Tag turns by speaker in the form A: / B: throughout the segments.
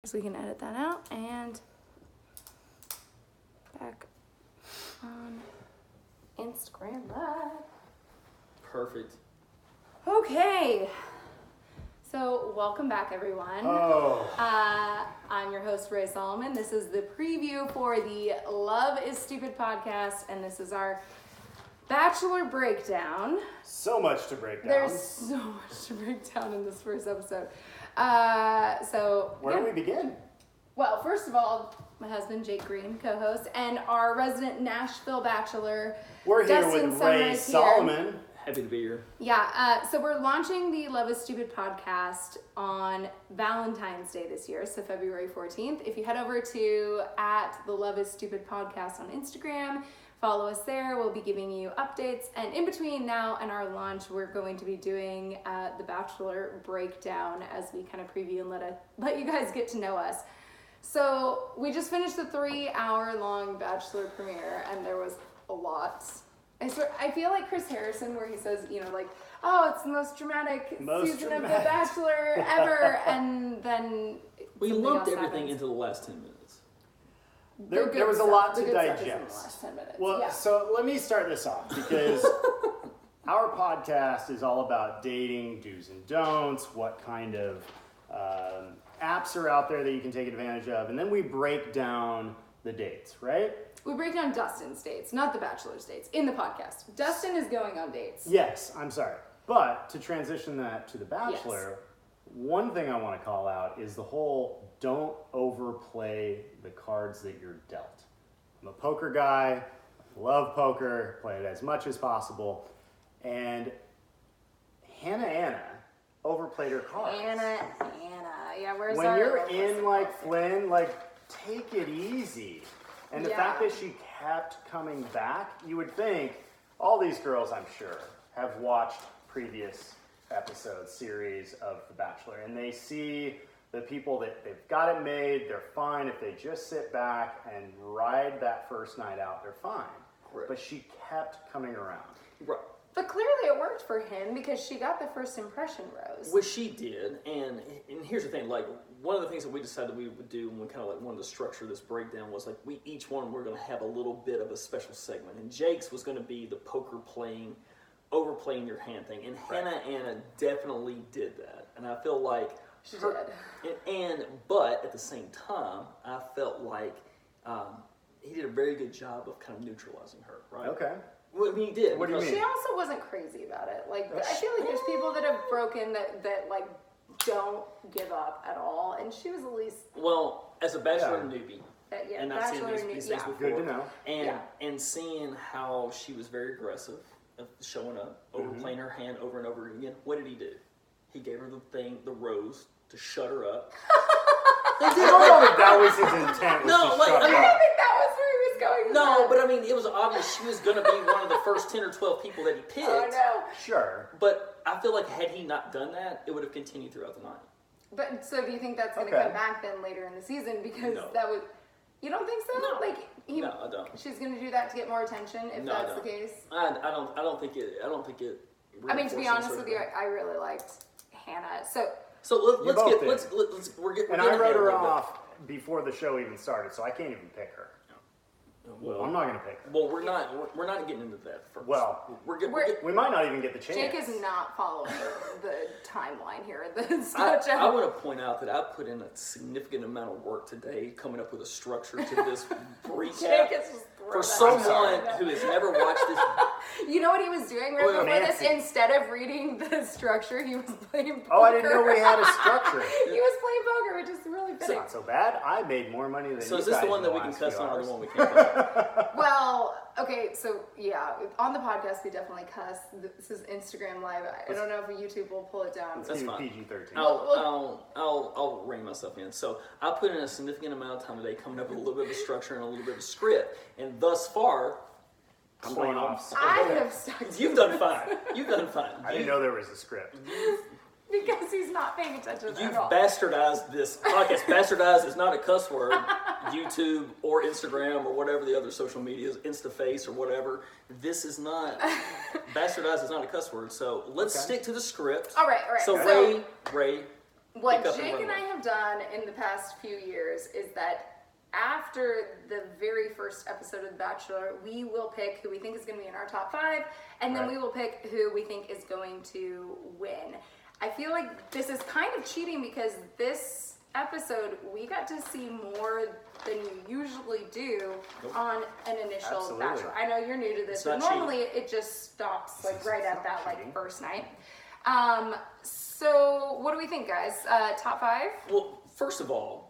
A: So we can edit that out and back on Instagram Live.
B: Perfect.
A: Okay. So welcome back, everyone. I'm your host, Rae Solomon. This is the preview for the Love is Stupid podcast, and this is our Bachelor breakdown.
C: So much to break down.
A: There's so much to break down in this first episode.
C: Where do we begin?
A: Well, first of all, my husband, Jake Green, co-host, and our resident Nashville Bachelor,
C: We're here
A: Dustin
C: with Rae
A: Summers
C: Solomon.
B: Happy to be here.
A: Yeah, so we're launching the Love is Stupid podcast on Valentine's Day this year, so February 14th. If you head over to @the Love is Stupid podcast on Instagram, follow us there. We'll be giving you updates. And in between now and our launch, we're going to be doing the Bachelor breakdown as we kind of preview and let you guys get to know us. So we just finished the 3-hour-long Bachelor premiere, and there was a lot. I feel like Chris Harrison, where he says, oh, it's the most dramatic season of The Bachelor ever, and then
B: we lumped everything into the last 10 minutes.
C: There was a lot to digest.
A: In the last 10 minutes.
C: Well,
A: yeah.
C: So let me start this off, because our podcast is all about dating, do's and don'ts, what kind of apps are out there that you can take advantage of, and then we break down the dates, right?
A: We break down Dustin's dates, not the Bachelor's dates, in the podcast. Dustin is going on dates.
C: Yes, I'm sorry. But to transition that to The Bachelor, one thing I want to call out is the whole don't overplay the cards that you're dealt. I'm a poker guy, I love poker, play it as much as possible, and Hannah overplayed her cards.
A: Anna, yeah, where's
C: when
A: our
C: you're in like Flynn, take it easy. And the fact that she kept coming back, you would think all these girls, I'm sure, have watched previous episodes, series of The Bachelor, and they see the people that they've got it made, they're fine. If they just sit back and ride that first night out, they're fine.
B: Right.
C: But she kept coming around.
B: Right.
A: But clearly it worked for him because she got the first impression rose.
B: Which she did, and here's the thing, one of the things that we decided we would do when we kind of wanted to structure this breakdown was we each one were going to have a little bit of a special segment, and Jake's was going to be the poker playing, overplaying your hand thing, and Anna definitely did that, and I feel like
A: she did.
B: But at the same time, I felt like he did a very good job of kind of neutralizing her, right?
C: Okay.
B: Well, I mean, he did.
C: What do you mean?
A: She also wasn't crazy about it. I feel like there's people that have broken that don't give up at all, and she was at least.
B: Well, as a Bachelor newbie, and I've seen these things before.
C: Good to know.
B: And seeing how she was very aggressive, showing up, overplaying her hand over and over again. What did he do? He gave her the rose to shut her up.
C: I don't know if that was his intent.
A: I don't think that was where he was going with
B: No,
A: that.
B: but I mean, it was obvious she was going to be one of the first 10 or 12 people that he picked.
A: Oh, no.
C: Sure.
B: But I feel like had he not done that, it would have continued throughout the night.
A: But so do you think that's going to come back then later in the season? Because that would. You don't think so?
B: No.
A: No,
B: I don't.
A: She's going to do that to get more attention if that's the case.
B: I don't think it.
A: I mean, to be honest with you, I really liked Hannah.
B: So we're getting.
C: And I wrote her off before the show even started, so I can't even pick her.
B: Well,
C: I'm not going to pick her.
B: Well, we're not getting into that first.
C: Well, we might not even get the chance.
A: Jake is not following the timeline here.
B: I want to point out that I put in a significant amount of work today coming up with a structure to this recap. For someone who has never watched this.
A: You know what he was doing right before this? Instead of reading the structure, he was playing poker.
C: Oh, I didn't know we had a structure.
A: He was playing poker, which is really fitting.
C: Not so bad. I made more money than you guys.
B: So is this the one that we can cuss on or the one we can't cuss?
A: Well, okay, so yeah, on the podcast we definitely cuss. This is Instagram Live. I don't know if YouTube will pull it down.
B: That's fine.
C: PG-13.
B: I'll rein myself in. So I put in a significant amount of time today coming up with a little bit of a structure and a little bit of a script, and thus far,
C: I'm going off.
A: I have stuck.
B: You've done fine. You've done fine.
C: I didn't know there was a script.
A: Because he's not paying attention
B: You've
A: at all.
B: bastardized this podcast. Bastardized is not a cuss word. YouTube or Instagram or whatever the other social medias, InstaFace or whatever. This is not, bastardized is not a cuss word. So let's stick to the script.
A: All right.
B: So Rae,
A: What
B: pick up
A: Jake
B: run
A: and I
B: with.
A: have done in the past few years is that after the very first episode of The Bachelor, we will pick who we think is going to be in our top 5, and then
C: Right.
A: we will pick who we think is going to win. I feel like this is kind of cheating because this episode we got to see more than you usually do on an initial
C: Absolutely.
A: Bachelor. I know you're new to this,
B: It's
A: but
B: not
A: normally it just stops like right at that like
C: cheating.
A: first night. So what do we think, guys? Top 5?
B: Well, first of all,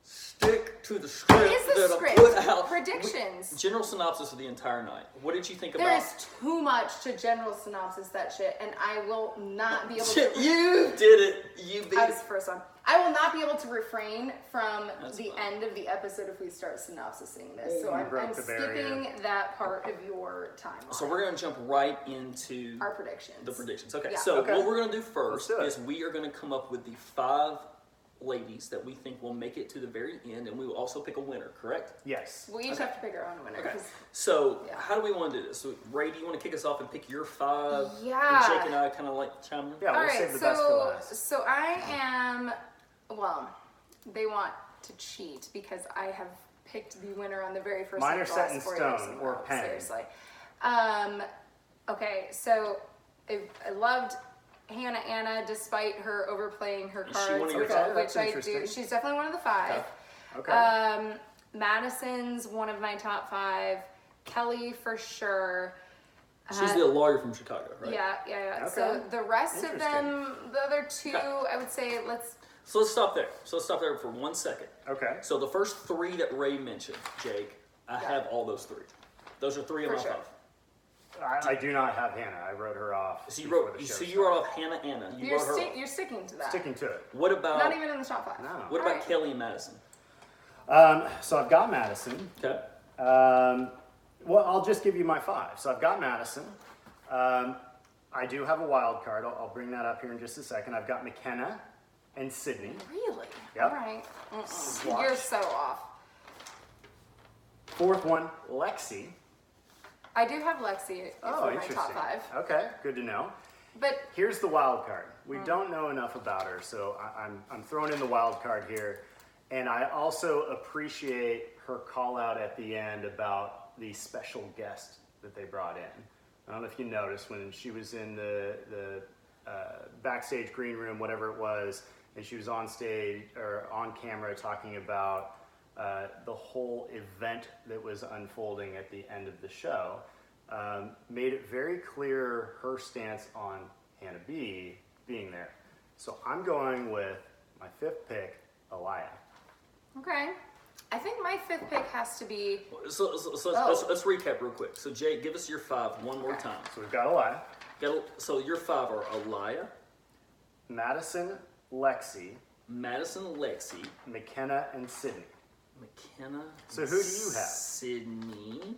B: stick to the script
A: What is the
B: that
A: script?
B: I put out.
A: Predictions.
B: General synopsis of the entire night. What did you think
A: There
B: about?
A: is too much to general synopsis that shit, and I will not be able
B: Shit,
A: to.
B: you did it. You beat
A: I
B: it.
A: was the first one. I will not be able to refrain from
B: That's
A: the
B: fine.
A: end of the episode if we start synopsising this. So
C: You
A: I'm
C: broke the
A: skipping
C: barrier.
A: that part of your timeline.
B: So we're going to jump right into
A: Our predictions.
B: the predictions. Okay,
A: Yeah.
B: so
C: Okay.
B: what we're going to do first
C: Let's do it.
B: is we are going to come up with the 5 ladies that we think will make it to the very end, and we will also pick a winner, correct?
C: Yes.
A: We each
B: Okay.
A: have to pick our own winner.
B: Okay.
A: 'Cause-
B: So
A: Yeah.
B: how do we want to do this? So Ray, do you want to kick us off and pick your 5?
A: Yeah.
B: And Jake and I kind of like chime in?
C: Yeah,
A: All
C: we'll
A: right,
C: save the best for last.
A: so I am. Well, they want to cheat because I have picked the winner on the very first.
C: Mine are
A: episode
C: set in
A: last 4
C: stone
A: years in a
C: or
A: row,
C: pen.
A: Seriously. Okay, so I loved Hannah Anna despite her overplaying her
B: Is
A: cards,
B: she one of your
A: which,
B: five?
C: That's
A: I do.
C: interesting.
A: She's definitely one of the 5.
C: Okay.
A: Madison's one of my top 5. Kelly for sure.
B: She's the lawyer from Chicago, right?
A: Yeah.
C: Okay.
A: So the rest of
C: Interesting.
A: them, the other 2,
B: Okay.
A: I would say let's.
B: So let's stop there. For 1 second.
C: Okay.
B: So the first 3 that Ray mentioned, Jake, I have all those 3. Those are 3 of
A: For
B: my
A: sure.
B: 5.
C: I do not have Hannah. I wrote her off.
B: So you
C: before
B: wrote.
C: the show
B: So you
C: started.
B: wrote off Hannah Anna. You wrote her off.
A: You're sticking to that.
C: Sticking to it.
B: What about
A: Not even in the top 5.
C: No.
B: what about
A: Alright.
B: Kelly and Madison?
C: So I've got Madison.
B: Okay.
C: Well, I'll just give you my 5. So I've got Madison. I do have a wild card. I'll bring that up here in just a second. I've got McKenna and Sydney.
A: Really?
C: Yep.
A: All right.
C: Swatch.
A: You're so off.
C: 4th one, Lexie.
A: I do have Lexie
C: Oh,
A: for my
C: interesting.
A: top 5.
C: Okay, good to know.
A: But
C: Here's the wild card. We don't know enough about her, so I'm throwing in the wild card here. And I also appreciate her call out at the end about the special guest that they brought in. I don't know if you noticed when she was in the backstage green room, whatever it was, and she was on stage or on camera talking about the whole event that was unfolding at the end of the show. Made it very clear her stance on Hannah B being there. So I'm going with my 5th pick, Elia.
A: okay. I think my 5th pick has to be.
B: So let's recap real quick. So Jake, give us your 5 one more
A: Okay.
B: time.
C: So we've got Elia,
B: So your 5 are Elia,
C: Madison, Lexie,
B: Madison, Lexie,
C: McKenna, and Sydney.
B: McKenna.
C: So who do you have?
B: Sydney.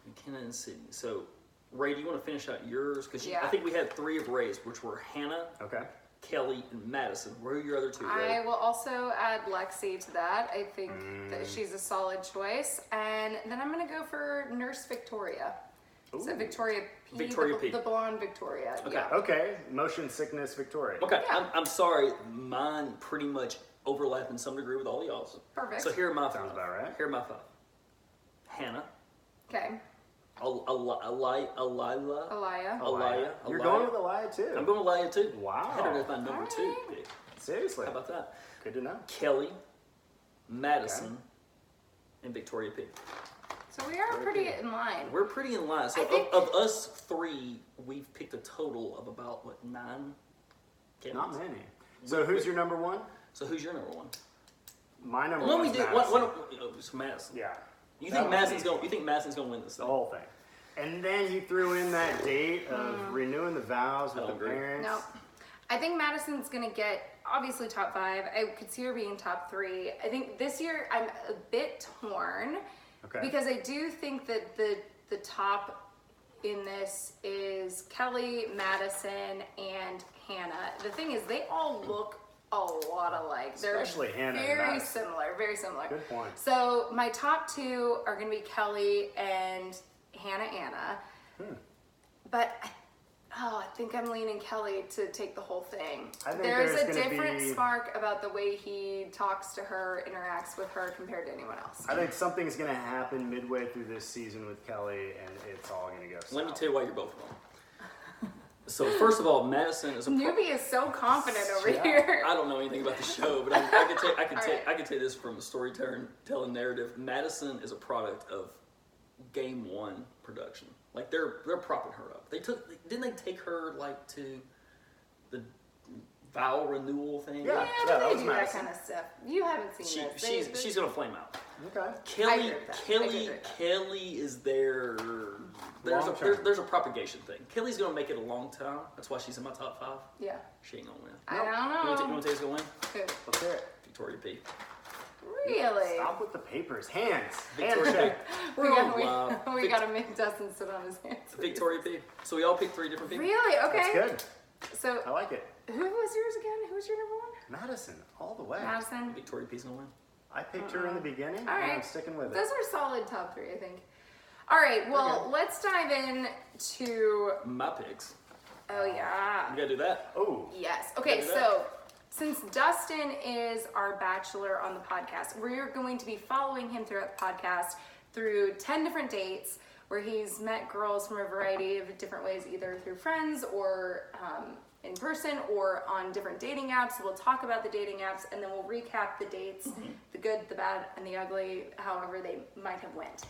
B: McKenna and Sydney. So Ray, do you want to finish out yours? Because
A: Yeah.
B: I think we had 3 of Ray's, which were Hannah,
C: Okay.
B: Kelly, and Madison. Where are your other 2, Ray?
A: I will also add Lexie to that. I think that she's a solid choice. And then I'm going to go for Nurse Victoria. So
C: Ooh.
A: Victoria P.
B: Victoria
A: the,
B: P.
A: The blonde Victoria.
B: Okay.
A: Yeah.
C: Okay. Motion sickness, Victoria.
B: Okay,
A: Yeah.
B: I'm sorry. Mine pretty much overlap in some degree with all y'all's.
A: Perfect.
B: So here are my 5.
C: Sounds about right.
B: Here are my 5. Hannah,
A: Okay.
B: Elia.
A: Elia.
C: You're
B: Elia.
C: going with Elia too.
B: I'm going with Elia too.
C: Wow.
B: I had her as my number 2
A: Alright.
B: pick.
C: Seriously.
B: How about that?
C: Good to know.
B: Kelly, Madison, and Victoria P.
A: So we are pretty in line.
B: We're pretty in line. So
A: I think-
B: of us 3, we've picked a total of about, 9
C: Not
B: candidates?
C: many. So who's your number 1?
B: So who's your number 1?
C: My number
B: Well,
C: 1
B: we
C: is
B: did.
C: Madison.
B: It's Madison.
C: Yeah.
B: You
C: That
B: think
C: was
B: Madison's
C: easy.
B: going? You think Madison's going to win this
C: The
B: thing?
C: whole thing. And then you threw in that date of renewing the vows with
B: I
C: the
B: don't agree.
C: parents.
A: No. I think Madison's going to get obviously top 5. I could see her being top 3. I think this year I'm a bit torn
C: Okay.
A: because I do think that the top in this is Kelly, Madison, and Hannah. The thing is, they all look a lot alike. They're
C: Especially Hannah and
A: very
C: Madison.
A: similar, very similar.
C: Good point.
A: So my top 2 are going to be Kelly and Hannah Anna. But Oh, I think I'm leaning Kelly to take the whole thing.
C: I think
A: There's a
C: gonna
A: different
C: be...
A: spark about the way he talks to her, interacts with her compared to anyone else.
C: I think something's going to happen midway through this season with Kelly, and it's all going to go south.
B: Let me tell you why you're both wrong. So first of all, Madison is a
A: Newbie is so confident over
C: Yeah.
A: here.
B: I don't know anything about the show, but I can tell you this from a storytelling narrative. Madison is a product of Game One production. Like they're propping her up. Didn't they take her like to the vow renewal thing?
C: Yeah.
A: But
C: that
A: they
C: was
A: do that
C: Madison.
A: kind of stuff. You haven't seen this.
B: She's gonna flame out.
C: Okay.
B: Kelly
A: agree with that. I agree
B: Kelly
A: with that.
B: Kelly is there.
C: Long-term.
B: There's a propagation thing. Kelly's gonna make it a long time. That's why she's in my top 5.
A: Yeah.
B: She ain't gonna win.
A: I
C: Nope.
A: don't
B: You
A: know.
B: want to tell you who's gonna win?
A: Who?
C: Let's hear it.
B: Victoria P.
A: Really?
C: Stop with the papers. Hands.
B: Victoria
C: Hand check.
A: We
B: Vic-
A: gotta make Dustin sit on his hands.
B: Victoria P. So we all picked 3 different people.
A: Really? Okay.
C: That's good.
A: So,
C: I like it.
A: who was yours again? Who was your number one?
C: Madison, all the way.
A: Madison.
B: Victoria P's gonna win.
C: I picked her in the beginning,
A: All
C: and
A: right.
C: I'm sticking with it.
A: Those are solid top 3, I think. All right. Well,
C: Okay.
A: let's dive in to.
B: My picks.
A: Oh yeah.
B: You gotta do that.
C: Oh,
A: Yes. Okay,
B: Look at
A: so since Dustin is our bachelor on the podcast, we're going to be following him throughout the podcast through 10 different dates where he's met girls from a variety of different ways, either through friends or in person or on different dating apps. We'll talk about the dating apps and then we'll recap the dates, the good, the bad, and the ugly, however they might have went.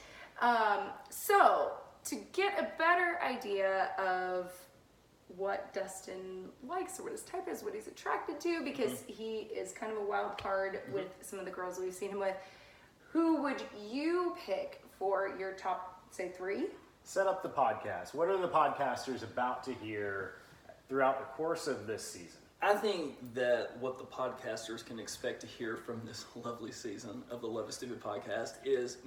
A: So to get a better idea of what Dustin likes or what his type is, what he's attracted to, because he is kind of a wild card with some of the girls we've seen him with. Who would you pick for your top, say, 3?
C: set up the podcast. What are the podcasters about to hear throughout the course of this season?
B: I think that what the podcasters can expect to hear from this lovely season of the Love is Stupid podcast is,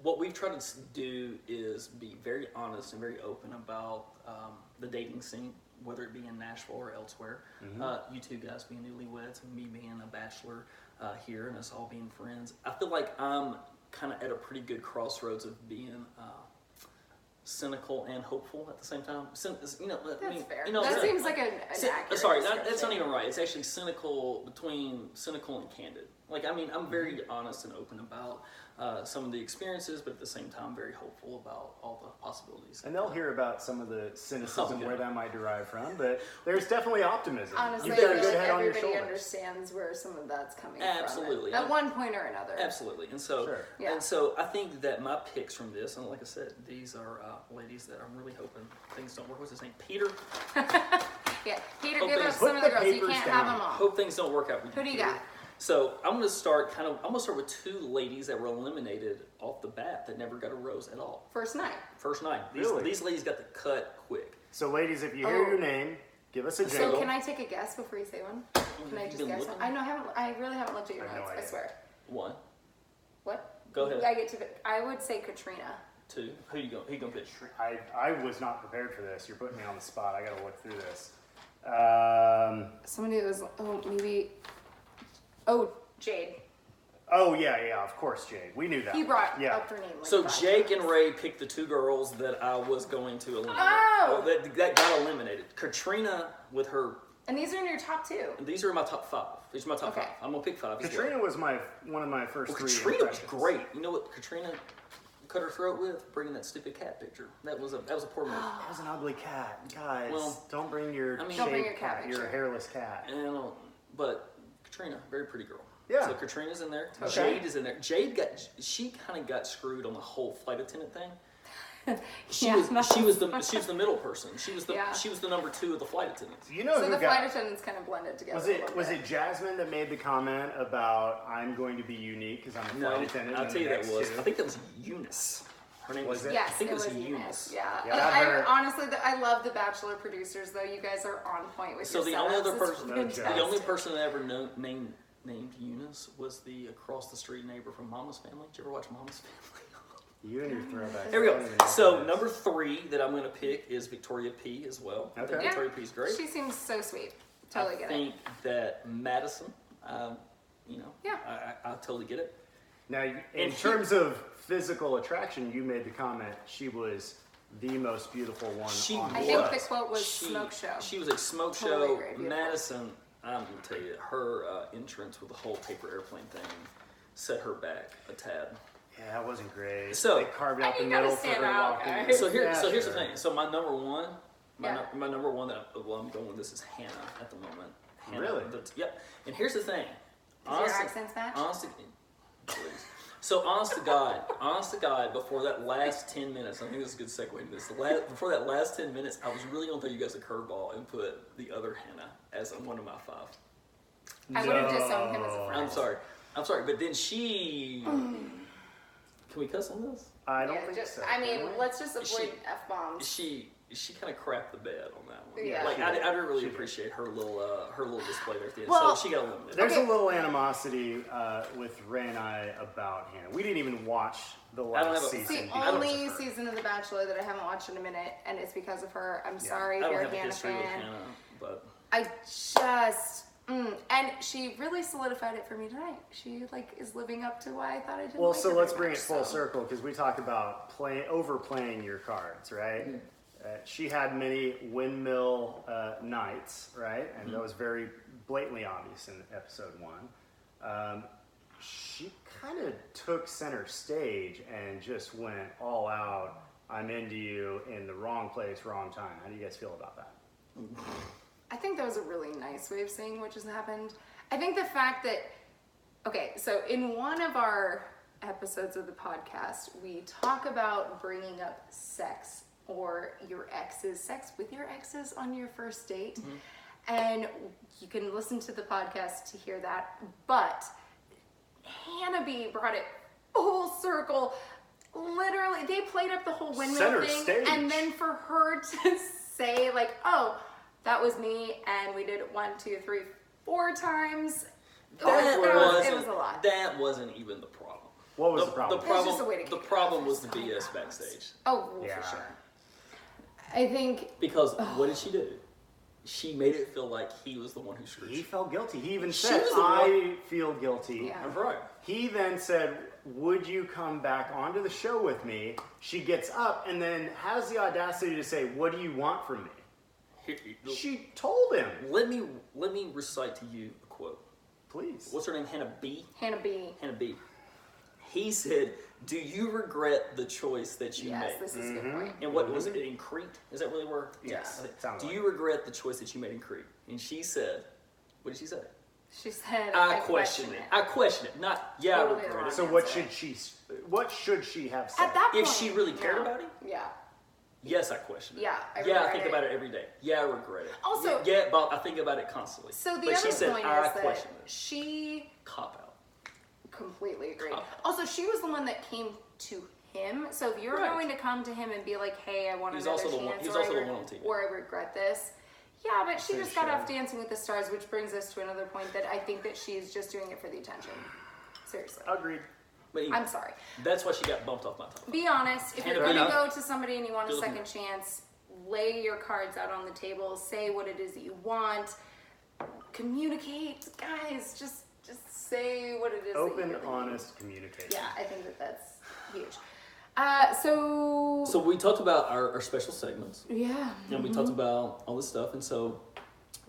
B: what we've tried to do is be very honest and very open about the dating scene, whether it be in Nashville or elsewhere. You two guys being newlyweds and me being a bachelor here and us all being friends. I feel like I'm kind of at a pretty good crossroads of being cynical and hopeful at the same time.
A: That's fair.
B: that
A: That seems like an accurate
B: Sorry, that's not
A: description.
B: even right. It's actually between cynical and candid. I'm very honest and open about some of the experiences, but at the same time, very hopeful about all the possibilities.
C: And they'll hear about some of the cynicism
B: Oh, yeah.
C: where that might derive from, but there's definitely optimism.
A: Honestly,
C: You've
A: I
C: got a
A: feel
C: good
A: like
C: head on your
A: everybody
C: shoulders.
A: understands where some of that's coming
B: Absolutely.
A: from. At one point or another.
B: Absolutely, and so
C: Sure.
A: Yeah.
B: and so I think that my picks from this, and like I said, these are ladies that I'm really hoping things don't work. What's his name? Peter.
A: Yeah. Peter,
B: Oh,
A: give
B: please.
A: up some
C: Put
A: of the
C: the
A: girls. You
C: papers
A: can't
C: down.
A: have them all.
B: Hope things don't work out with
A: Who do you
B: Peter.
A: got?
B: So I'm gonna start with 2 ladies that were eliminated off the bat that never got a rose at all.
A: First night.
B: First night.
C: Really?
B: These ladies got the cut quick.
C: So, ladies, if you hear
A: Oh.
C: your name, give us a
A: So
C: jingle.
A: can I take a guess before you say one? Can I
B: Have
A: just
B: you been
A: guess?
B: looking?
A: I really haven't looked at your
C: I have no
A: notes. I
C: idea.
A: swear.
B: 1,
A: What?
B: Go ahead.
A: I get to. I would say Katrina.
B: 2. Who you gonna pick?
C: I was not prepared for this. You're putting me on the spot. I got to look through this.
A: Somebody that was. Oh, maybe. Oh, Jade.
C: Oh, yeah, of course, Jade. We knew that.
A: He brought
C: yeah.
A: up her name. Like
B: So
A: 5
B: Jake and
A: times.
B: Ray picked the 2 girls that I was going to eliminate.
A: Oh!
B: That got eliminated. Katrina with her.
A: And these are in your top 2.
B: These are my top 5. These are my top
A: Okay.
B: 5. I'm gonna pick 5. as well.
C: Katrina was one of my first
B: Well,
C: 3
B: Katrina was
C: impressions.
B: great. You know what Katrina cut her throat with? Bringing that stupid cat picture. That was a poor move.
C: That was an ugly cat. Guys,
B: Well,
C: don't bring your
B: I mean-
C: shaved
A: Don't bring your cat
C: your
A: picture.
C: hairless cat.
B: And but Katrina, very pretty girl.
C: Yeah.
B: So Katrina's in there.
A: Okay.
B: Jade is in there. She kind of got screwed on the whole flight attendant thing. She
A: Yeah,
B: was
A: that's-
B: the middle person. She was the
A: Yeah.
B: number 2 of the flight attendants.
C: You know
A: So
C: who
A: the
C: got?
A: flight attendants kind of blended together.
C: Was
A: a little
C: it
A: bit.
C: Jasmine that made the comment about I'm going to be unique because I'm a
B: No,
C: flight attendant?
B: I'll
C: and
B: tell you
C: the
B: that
C: next
B: was.
C: 2?
B: I think that was Eunice. Her name
C: Was
B: was.
C: it?
A: Yes,
B: I think
A: it was
B: Eunice.
A: Eunice. Yeah.
C: Yeah, that
A: I
C: hurt.
A: honestly, I love the Bachelor producers though. You guys are on point with
B: So
A: your
B: the only
A: setups.
B: other
A: It's
B: person,
C: No
A: fantastic.
C: joke.
B: the only person that ever named Eunice was the across the street neighbor from Mama's Family. Did you ever watch Mama's Family?
C: You and your throwback.
B: There we
C: I don't
B: go.
C: even know
B: So
C: what that is.
B: number 3 that I'm going to pick is Victoria P as well. I think
C: Okay.
B: Victoria P is great.
A: She seems so sweet. Totally
B: I
A: get
B: think that Madison,
A: Yeah.
B: I totally get it.
C: Now, in
B: And
C: terms of physical attraction, you made the comment she was the most beautiful one on
A: I
C: the
A: think the
C: list.
A: quote was smoke show.
B: She was a smoke
A: Totally
B: show.
A: agree, beautiful.
B: Madison, I'm going to tell you, her entrance with the whole paper airplane thing set her back a tad.
C: Yeah, that wasn't great.
B: So-
C: they carved out the
A: you gotta
C: middle for
A: stand
C: her
A: out,
C: walking.
A: guys.
B: So here's
C: Yeah,
B: the
C: sure.
B: thing. So my number one,
A: Yeah.
B: my number one that I'm going with this is Hannah at the moment. Hannah,
C: Really?
B: Yep. And here's the thing.
A: Does your accents match?
B: Please. So honest to God, before that last 10 minutes, I think this is a good segue into this. Before that last 10 minutes, I was really going to throw you guys a curveball and put the other Hannah as one of my 5.
A: I would have disowned him as a friend.
B: I'm sorry, but then she. Can we cuss on this?
C: I don't think so.
A: I mean,
C: can we?
A: let's just avoid F-bombs.
B: She kind of crapped the bed on that one.
A: Yeah.
B: Like
C: she
B: I
C: did.
B: didn't really
C: She did.
B: appreciate her little display there at the end.
A: Well,
B: so she got eliminated.
C: There's
A: Okay.
C: a little animosity with Ray and I about Hannah. We didn't even watch the
B: I don't
C: last
B: have a-
A: It's
C: season.
A: the
C: because
A: only
C: of her.
A: season of The Bachelor that I haven't watched in a minute, and it's because of her. I'm sorry
B: I
A: if
B: don't
A: you're a
B: have a
A: Hannah
B: history with
A: fan.
B: Hannah, but
A: I just, and she really solidified it for me tonight. She is living up to why I thought I didn't.
C: Well,
A: like
C: so
A: her
C: let's
A: very
C: bring
A: much,
C: it full
A: so.
C: circle because we talk about overplaying your cards, right? She had many windmill nights, right? And that was very blatantly obvious in episode 1. She kind of took center stage and just went all out. I'm into you in the wrong place, wrong time. How do you guys feel about that?
A: I think that was a really nice way of saying what just happened. I think the fact that, okay, so in one of our episodes of the podcast, we talk about bringing up sex or your exes, sex with your exes on your first date. And you can listen to the podcast to hear that. But Hannah B brought it full circle. Literally, they played up the whole windmill
C: Center
A: thing.
C: stage.
A: And then for her to say, oh, that was me, and we did it 1, 2, 3, 4 times. It was a lot.
B: That wasn't even the problem.
C: What was the problem?
A: It was just a way to
B: The
A: kick it
B: problem
A: off.
B: was the
A: So many
B: BS
A: problems.
B: backstage.
A: Oh, well,
C: Yeah.
A: for sure. I think
B: Because what did she do? She made it feel like he was the one who screwed
C: He
B: you.
C: felt guilty. He even
B: She
C: said,
B: was the
C: I feel guilty.
A: Yeah.
B: That's right.
C: He then said, would you come back onto the show with me? She gets up and then has the audacity to say, what do you want from me? She told him.
B: Let me recite to you a quote.
C: Please.
B: What's her name? Hannah B.
A: Hannah B.
B: Hannah B. He said, "Do you regret the choice that you
A: Yes,
B: made?"
A: this is a good point.
B: And what was it in Crete? Is that really where?
C: Yes, it sounds
B: Do
C: like
B: you regret the choice that you made in Crete? And she said, "What did she say?"
A: She said,
B: I question it. I question it. Not yeah,
A: Totally
B: I regret
A: wrong.
B: it.
C: So what should she have said?
A: At that point,
B: If she really cared
A: no.
B: about it,
A: Yeah.
B: yes, I question it.
A: Yeah, I
B: yeah, I
A: regret
B: think
A: it.
B: about it every day. Yeah, I regret it.
A: Also-
B: yeah, but I think about it constantly.
A: So the
B: but
A: other
B: she said,
A: point
B: I
A: is that
B: question it.
A: she
B: Cop out.
A: completely agreed.
B: Cop.
A: Also, she was the one that came to him. So if you're
B: Right.
A: going to come to him and be like, "Hey, I want
B: He's
A: another
B: also the one-
A: chance,"
B: he's
A: or,
B: also
A: I
B: the one on TV.
A: or I regret this. Yeah, but she
C: So
A: just got
C: she-
A: off Dancing with the Stars, which brings us to another point that I think that she's just doing it for the attention. Seriously.
C: Agreed.
B: But anyway,
A: I'm sorry.
B: that's why she got bumped off my top.
A: Be honest. If you're
B: Fair
A: going to
C: enough.
A: go to somebody and you want a
B: Good
A: second
B: enough.
A: chance, lay your cards out on the table. Say what it is that you want. Communicate, guys. Just say what it is. that you
C: Open,
A: really
C: honest communication.
A: need. Yeah, I think that that's huge. So.
B: So we talked about our special segments,
A: Yeah.
B: and we talked about all this stuff, and so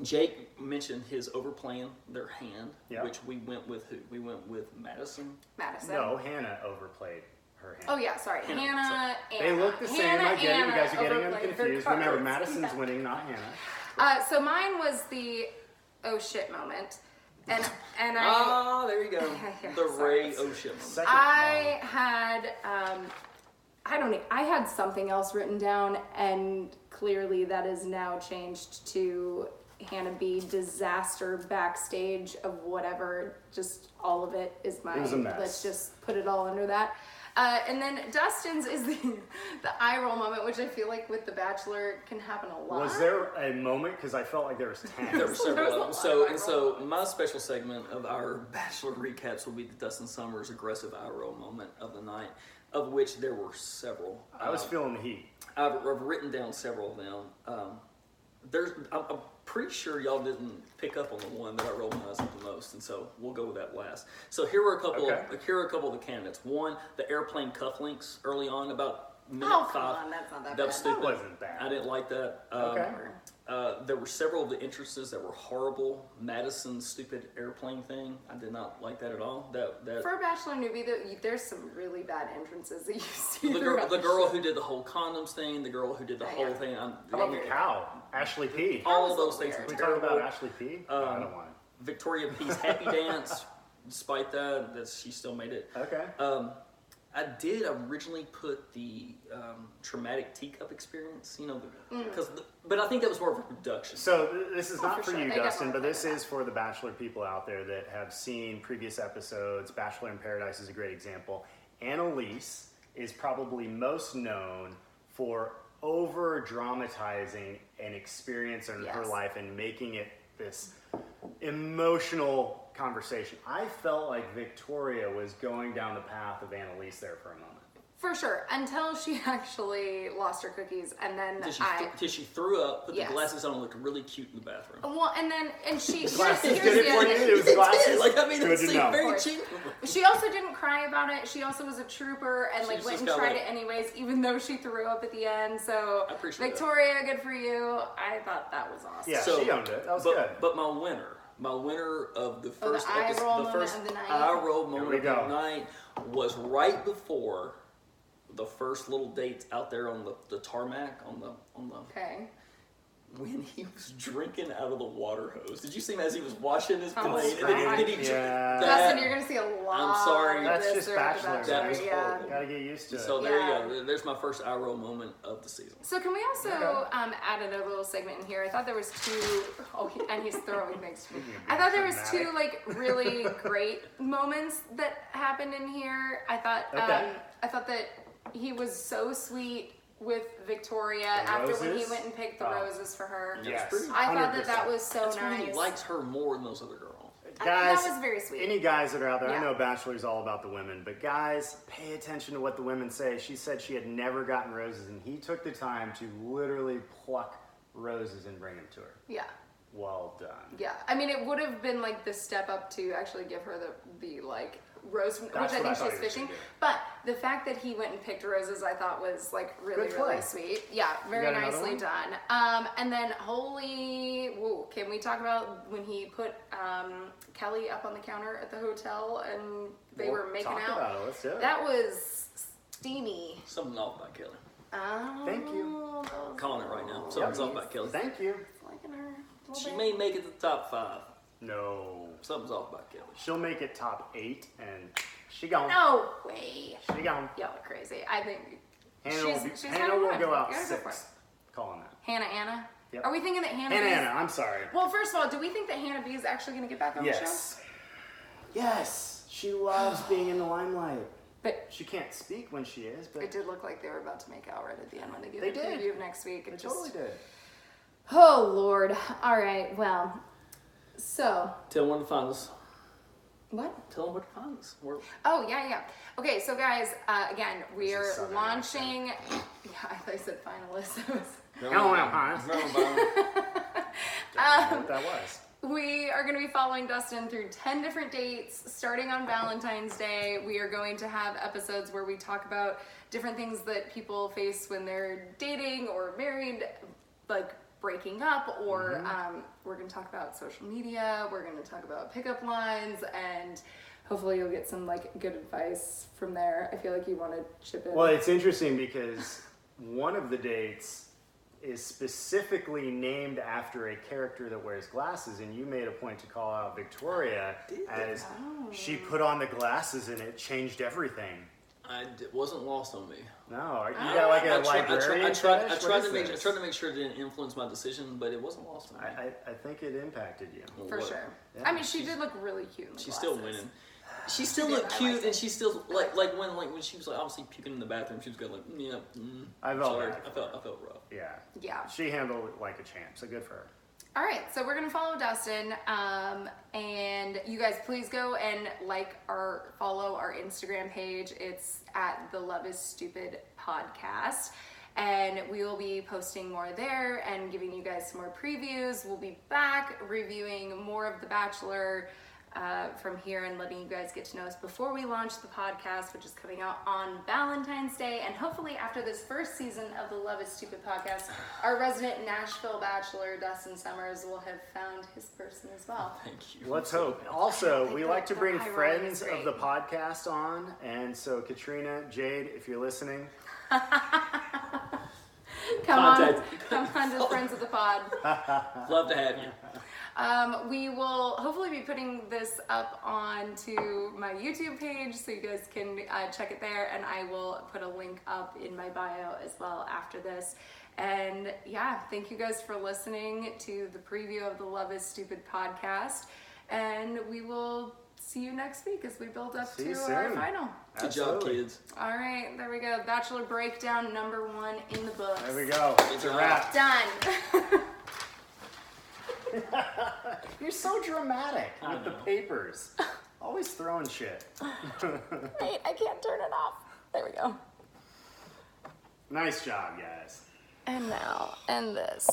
B: Jake mentioned his overplaying their hand,
C: Yeah.
B: which we went with who? We went with Madison.
A: Madison.
C: No, Hannah overplayed her hand.
A: Oh yeah, sorry.
B: Hannah,
A: Anna.
C: They look the same. I get it. You guys are getting them
A: overplayed her
C: confused. Remember,
A: cards.
C: Madison's
A: Yeah.
C: winning, not Hannah.
A: So mine was the oh shit moment, and I.
B: Ah, there you go.
A: Yeah,
B: The
A: sorry.
B: Rae Ocean.
C: Second
A: I had I had something else written down, and clearly that is now changed to Hannah B. disaster backstage of whatever. Just all of it is mine.
C: It was a mess.
A: Let's just put it all under that. And then Dustin's is the eye roll moment, which I feel like with The Bachelor can happen a lot.
C: Was there a moment? Because I felt like there was 10.
B: There were several
A: There was
B: of
A: a
B: them.
A: lot
B: So
A: of
B: and
A: eye
B: so
A: roll.
B: my special segment of our Bachelor recaps will be the Dustin Summers aggressive eye roll moment of the night, of which there were several.
C: I was feeling the heat.
B: I've written down several of them. I'm pretty sure y'all didn't pick up on the one that I rolled my eyes at the most, and so we'll go with that last. So here are a couple.
C: Okay.
B: Here are a couple of the candidates. One, the airplane cufflinks early on. About minute
A: Oh,
B: 5.
A: come on, that's not that
B: That was
A: bad.
B: stupid.
C: That wasn't bad.
B: I didn't like that.
C: Okay.
B: There were several of the entrances that were horrible. Madison's stupid airplane thing, I did not like that at all. That
A: For a Bachelor newbie, there's some really bad entrances that you see
B: the
A: throughout
B: girl
A: show.
B: who did the whole condoms thing, the girl who did the
A: Oh,
B: whole
A: yeah.
B: thing.
C: How about the cow? Ashley P.
B: All
A: was
B: of
A: a
B: those things
A: weird.
B: were
C: Can we talk
B: terrible.
C: about Ashley P? No, I don't want it.
B: Victoria P's happy dance, despite that she still made it.
C: Okay.
B: I did originally put the traumatic teacup experience, but I think that was more of a production.
C: So this is not
A: for
C: for
A: sure.
C: you,
A: They got
C: Dustin,
A: more
C: but this
A: like
C: is for the Bachelor people out there that have seen previous episodes. Bachelor in Paradise is a great example. Annalise is probably most known for over dramatizing an experience in her
A: Yes.
C: life and making it this emotional conversation. I felt like Victoria was going down the path of Annalise there for a moment.
A: For sure, until she actually lost her cookies, and then
B: Till she threw up, put
A: Yes.
B: the glasses on, and looked really cute in the bathroom.
A: Well, and she
C: Glasses
A: here's
C: did it
A: the
C: for
A: other
C: you?
A: thing.
C: It was the glasses?
B: Like, I mean,
C: Good
B: it's
C: to know.
B: very
A: course.
B: cheap.
A: She also didn't cry about it. She also was a trooper and
B: She's
A: went
B: just
A: and
B: got,
A: tried
B: like-
A: it anyways, even though she threw up at the end. So
B: I appreciate that.
A: Victoria, good for you. I thought that was awesome.
C: Yeah, she owned it. That was good.
B: But my winner of the first
A: eye
B: episode,
A: roll
B: the
A: moment
B: first
A: of the night.
B: eye roll
C: Here
B: moment
C: we
B: of the
C: go.
B: night was right before the first little date out there on the tarmac on the
A: Okay.
B: when he was drinking out of the water hose. Did you see him as he was washing his
A: Oh,
B: plate?
A: right.
B: Did he drink
C: Yeah.
B: that?
A: Dustin, you're gonna see a lot.
B: I'm sorry.
A: of
C: That's
A: this
C: just
A: throughout the
C: Bachelor.
B: That was
A: yeah.
B: horrible.
C: Gotta get used to it.
B: So there
A: Yeah.
B: you go. There's my first eye roll moment of the season.
A: So can we also
C: Okay.
A: add another little segment in here? I thought there was two. Oh, and he's throwing things to me.
C: Being
A: I thought there was
C: dramatic.
A: two like really great moments that happened in here. I thought that he was so sweet with Victoria
C: The
A: after when he
C: roses?
A: went and picked the
C: Oh.
A: roses for her.
C: Yes.
B: pretty.
A: I thought that
C: 100%.
A: was so
B: That's when
A: nice.
B: he likes her more than those other girls.
C: Guys,
A: that was very sweet.
C: Any guys that are out there,
A: Yeah.
C: I know Bachelor's all about the women, but guys, pay attention to what the women say. She said she had never gotten roses, and he took the time to literally pluck roses and bring them to her.
A: Yeah.
C: Well done.
A: Yeah, I mean, it would have been like the step up to actually give her the like rose, which I
C: That's what I
A: think
C: thought
A: she's
C: he was
A: fishing.
C: gonna do.
A: But the fact that he went and picked roses, I thought was like really,
C: Good play.
A: really sweet. Yeah, very
C: got another
A: nicely
C: one?
A: done. And then can we talk about when he put Kelly up on the counter at the hotel and they
C: Well,
A: were making
C: talk
A: out?
C: about it. Let's do it.
A: That was steamy.
B: Something off by Kelly.
A: Oh,
C: Thank you.
A: that was
B: Calling it right now.
A: nice.
B: Something's off by Kelly.
C: Thank you.
A: Liking her a little
B: She
A: bit.
B: may make it to the top 5.
C: No.
B: Something's off by Kelly.
C: She'll make it top 8, and she gone.
A: No way.
C: She gone.
A: Y'all are crazy. I think
C: Hannah
A: she's
C: Hannah
A: having
C: will
A: fun.
C: go out
A: You gotta go for
C: 6. Calling that.
A: Hannah Anna.
C: Yep.
A: Are we thinking that Hannah?
C: Hannah
A: B is-
C: Anna, I'm sorry.
A: Well, first of all, do we think that Hannah B is actually going to get back on the show?
C: Yes. Yes. She loves being in the limelight.
A: But
C: She can't speak when she is, but
A: it did look like they were about to make out right at the end when they gave
C: They
A: the
C: did.
A: preview of next week.
C: they
A: It
C: totally
A: just,
C: did.
A: oh Lord. All right. Well, so
B: Tell them where to find us.
A: what?
B: Tell them where to find us.
A: Oh yeah. Okay, so guys, again, we
C: This
A: are
C: is Southern
A: launching. Yeah, I thought I said finalists.
C: No, huh?
B: Remember,
C: Don't know what that was.
A: We are going to be following Dustin through 10 different dates starting on Valentine's Day. We are going to have episodes where we talk about different things that people face when they're dating or married, like breaking up, or we're going to talk about social media. We're going to talk about pickup lines, and hopefully you'll get some like good advice from there. I feel like you want to chip in.
C: Well, it's interesting because one of the dates is specifically named after a character that wears glasses, and you made a point to call out Victoria as she put on the glasses and it changed everything.
B: It wasn't lost on me.
C: No, you got like a librarian
B: I tried
C: fetish?
B: to
C: What is
B: make
C: this?
B: sure it didn't influence my decision, but it wasn't lost on me.
C: I think it impacted you.
A: For
B: What?
A: sure.
C: Yeah,
A: I mean, she did look really cute in the
B: She's still
A: glasses.
B: winning. She still
A: did,
B: looked
A: I
B: cute,
A: liked
B: and
A: it.
B: she still like when she was like obviously puking in the bathroom. She was going like, yeah.
C: I felt
B: sorry.
C: bad.
B: I felt rough.
C: Yeah.
A: Yeah.
C: She handled it like a champ, so good for her.
A: All right, so we're gonna follow Dustin, and you guys please go and follow our Instagram page. It's at the Love Is Stupid podcast, and we will be posting more there and giving you guys some more previews. We'll be back reviewing more of The Bachelor from here and letting you guys get to know us before we launch the podcast, which is coming out on Valentine's Day. And hopefully after this first season of the Love is Stupid podcast, our resident Nashville Bachelor, Dustin Summers, will have found his person as well.
B: Thank you.
C: Let's hope. Also, we like to bring
A: high rolling
C: friends
A: is
C: of the
A: great.
C: podcast on. And so, Katrina, Jade, if you're listening,
A: Come on to Friends of the Pod.
B: Love to have you.
A: We will hopefully be putting this up onto my YouTube page so you guys can check it there, and I will put a link up in my bio as well after this. And yeah, thank you guys for listening to the preview of the Love is Stupid podcast, and we will see you next week as we build up
C: See
A: to
C: you
A: our
C: soon.
A: final.
B: Good job,
C: Absolutely.
B: kids.
A: All right, there we go. Bachelor breakdown number 1 in the books.
C: There we go. It's a
B: job.
C: wrap.
A: Done.
C: You're so dramatic
B: I
C: with the
B: know.
C: papers. Always throwing shit.
A: Wait, I can't turn it off. There we go.
C: Nice job, guys.
A: And now, and this.